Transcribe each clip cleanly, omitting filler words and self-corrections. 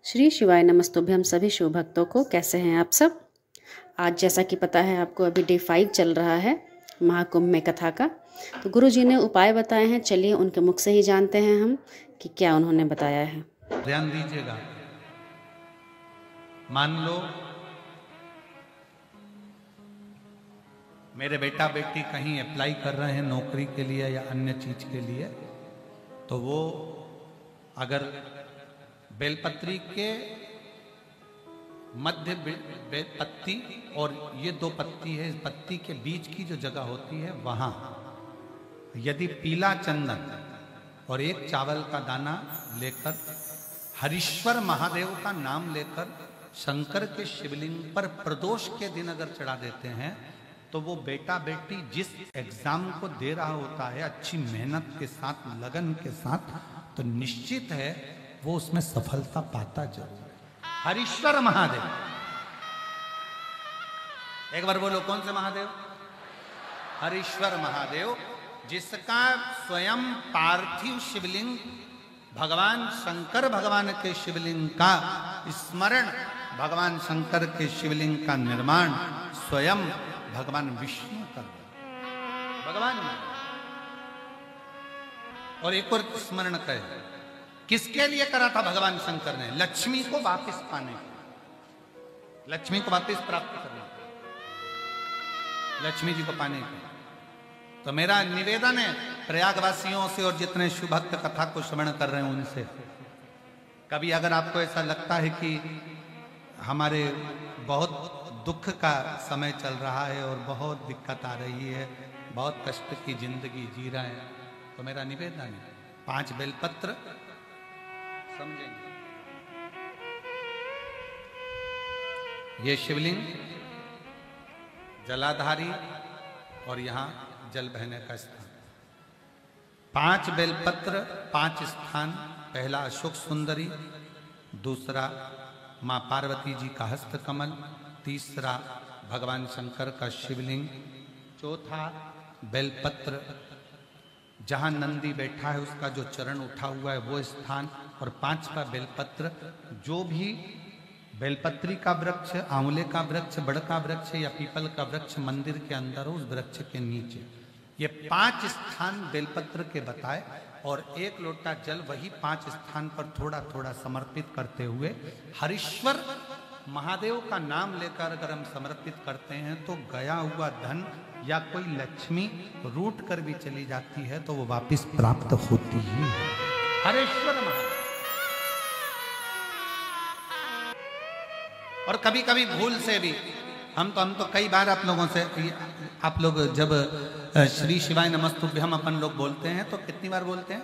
श्री शिवाय नमस्तुभ्यम सभी शिव भक्तों को। कैसे हैं आप सब। आज जैसा कि पता है आपको, अभी डे 5 चल रहा है महाकुंभ में कथा का। तो गुरु जी ने उपाय बताए हैं, चलिए उनके मुख से ही जानते हैं हम कि क्या उन्होंने बताया है। ध्यान दीजिएगा। मान लो मेरे बेटा बेटी कहीं अप्लाई कर रहे हैं नौकरी के लिए या अन्य चीज के लिए, तो वो अगर बेलपत्री के मध्य पत्ती और ये दो पत्ती है, इस पत्ती के बीच की जो जगह होती है वहां यदि पीला चंदन और एक चावल का दाना लेकर हरीश्वर महादेव का नाम लेकर शंकर के शिवलिंग पर प्रदोष के दिन अगर चढ़ा देते हैं तो वो बेटा बेटी जिस एग्जाम को दे रहा होता है अच्छी मेहनत के साथ, लगन के साथ, तो निश्चित है वो उसमें सफलता पाता जरूर है। हरीश्वर महादेव, एक बार बोलो कौन से महादेव? हरीश्वर महादेव, जिसका स्वयं पार्थिव शिवलिंग भगवान शंकर भगवान के शिवलिंग का स्मरण, भगवान शंकर के शिवलिंग का निर्माण स्वयं भगवान विष्णु कर भगवान। और एक और स्मरण कहे, किसके लिए करा था भगवान शंकर ने? लक्ष्मी को वापस पाने के, लक्ष्मी को वापस प्राप्त करने, लक्ष्मी जी को पाने के। तो मेरा निवेदन है प्रयागवासियों से और जितने शिव भक्त कथा को श्रवण कर रहे हैं उनसे, कभी अगर आपको ऐसा लगता है कि हमारे बहुत दुख का समय चल रहा है और बहुत दिक्कत आ रही है, बहुत कष्ट की जिंदगी जी रहे हैं, तो मेरा निवेदन है 5 बेलपत्र समझेंगे। ये शिवलिंग जलाधारी और यहाँ जल बहने का स्थान। 5 बेलपत्र, 5 स्थान। पहला अशोक सुंदरी, दूसरा माँ पार्वती जी का हस्त कमल, तीसरा भगवान शंकर का शिवलिंग, चौथा बेलपत्र जहाँ नंदी बैठा है उसका जो चरण उठा हुआ है वो स्थान, और 5वां बेलपत्र जो भी बेलपत्री का वृक्ष, आंवले का वृक्ष, बड़ का वृक्ष या पीपल का वृक्ष मंदिर के अंदर हो, उस वृक्ष के नीचे। ये 5 स्थान बेलपत्र के बताए और 1 लोटा जल वही 5 स्थान पर थोड़ा थोड़ा समर्पित करते हुए हरीश्वर महादेव का नाम लेकर अगर हम समर्पित करते हैं तो गया हुआ धन या कोई लक्ष्मी रूट कर भी चली जाती है तो वो वापस प्राप्त होती ही है। हरीश्वर महादेव। और कभी कभी भूल से भी हम तो कई बार आप लोगों से, आप लोग जब श्री शिवाय नमस्तुभ्यम हम अपन लोग बोलते हैं तो कितनी बार बोलते हैं?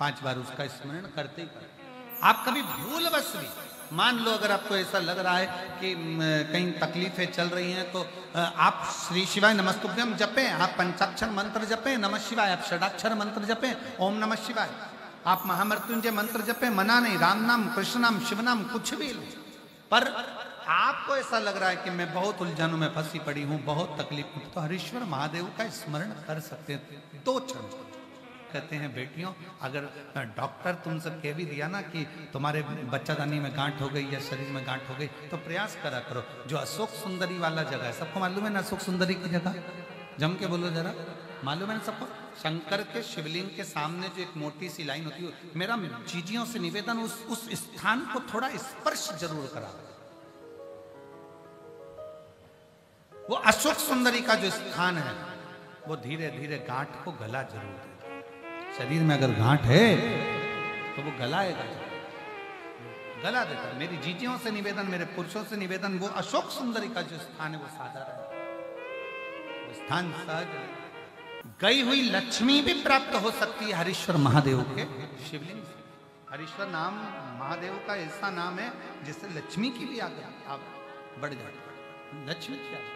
5 बार उसका स्मरण करते ही करते। आप कभी भूलवश भी, मान लो अगर आपको ऐसा लग रहा है कि कहीं तकलीफें चल रही हैं तो आप श्री शिवाय नमस्तुभ्यम जपें, आप पंचाक्षर मंत्र जपें, नमः शिवाय, आप षडाक्षर मंत्र जपें, ओम नमः शिवाय, आप महामृत्युंजय मंत्र जपें, मना नहीं, राम नाम, कृष्ण नाम, शिव नाम, कुछ भी ले। पर आपको ऐसा लग रहा है कि मैं बहुत उलझनों में फंसी पड़ी हूं, बहुत तकलीफ में, तो हरीश्वर महादेव का स्मरण कर सकते हैं 2 क्षण। कहते हैं बेटियों, अगर डॉक्टर तुम सब कह भी दिया ना कि तुम्हारे बच्चादानी में गांठ हो गई या शरीर में गांठ हो गई, तो प्रयास करा करो। जो अशोक सुंदरी वाला जगह है, सबको मालूम है ना अशोक सुंदरी की जगह? जम के बोलो जरा, मालूम है ना सबको? शंकर के शिवलिंग के सामने जो एक मोटी सी लाइन होती है, मेरा चीजियों से निवेदन उस स्थान को थोड़ा स्पर्श जरूर करा। वो अशोक सुंदरी का जो स्थान है वो धीरे धीरे गांठ को गला जरूर दे। शरीर में अगर गांठ है तो वो गलाएगा, गला देता। मेरी जीजियों से निवेदन, मेरे पुरुषों से निवेदन, वो अशोक सुंदरी का जो स्थान है वो साधारण है, वो स्थान सहज। गई हुई लक्ष्मी भी प्राप्त हो सकती है हरीश्वर महादेव के शिवलिंग से। हरीश्वर नाम महादेव का ऐसा नाम है जिससे लक्ष्मी की भी आगे बढ़ जाती है, लक्ष्मी की आगे।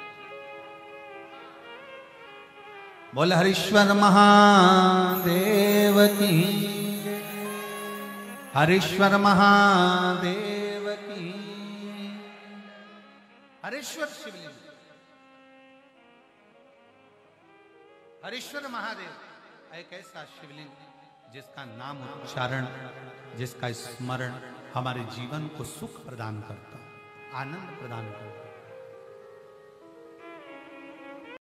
बोल हरीश्वर महादेव की, हरीश्वर महादेव की। हरीश्वर शिवलिंग, हरीश्वर महादेव एक ऐसा शिवलिंग जिसका नाम उच्चारण, जिसका स्मरण हमारे जीवन को सुख प्रदान करता हूँ, आनंद प्रदान करता हूँ।